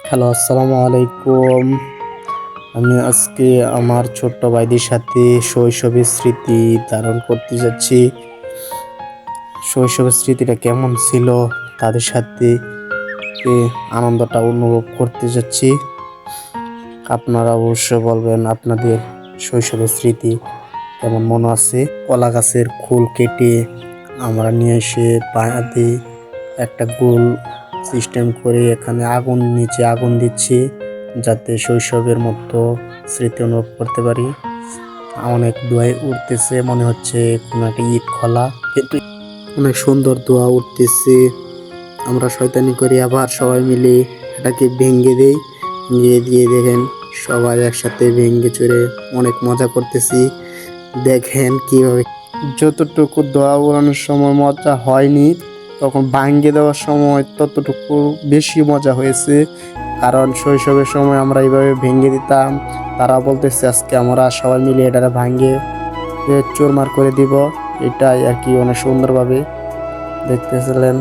Hello, আসসালামু আলাইকুম। আমি আজকে আমার ছোট্ট ভাইদের সাথে শৈশবের স্মৃতি ধারণ করতে যাচ্ছি। শৈশবের স্মৃতিটা কেমন ছিল তাদের সাথে আনন্দটা অনুভব করতে যাচ্ছি। আপনারা অবশ্যই বলবেন আপনাদের শৈশবের স্মৃতি কেমন মনে আছে। কলা গাছের খোল কেটে আমরা নিয়ে এসে পায়াতে একটা গোল সিস্টেম করে এখানে নিচে আগুন দিচ্ছি, যাতে শৈশবের মতো স্মৃতি অনুভব করতে পারি। অনেক ধোঁয়ায় উঠতেছে, মনে হচ্ছে কোনো একটা ইট খোলা, কিন্তু অনেক সুন্দর ধোঁয়া উঠতেছে। আমরা শয়তানি করি, আবার সবাই মিলে এটাকে ভেঙে দেই। ভেঙে দিয়ে দেখেন সবাই একসাথে ভেঙে চড়ে অনেক মজা করতেছি। দেখেন কিভাবে যতটুকু ধোঁয়া উড়ানোর সময় মজা হয়নি, তখন ভাঙ্গে দেওয়ার সময় ততটুকু বেশি মজা হয়েছে। কারণ শৈশবের সময় আমরা এইভাবে ভেঙে দিতাম। তারা বলতেছে আজকে আমরা সবাই মিলে এটা ভাঙ্গে চুরমার করে দিব। এটাই আর কি, অনেক সুন্দরভাবে দেখতেছিলেন।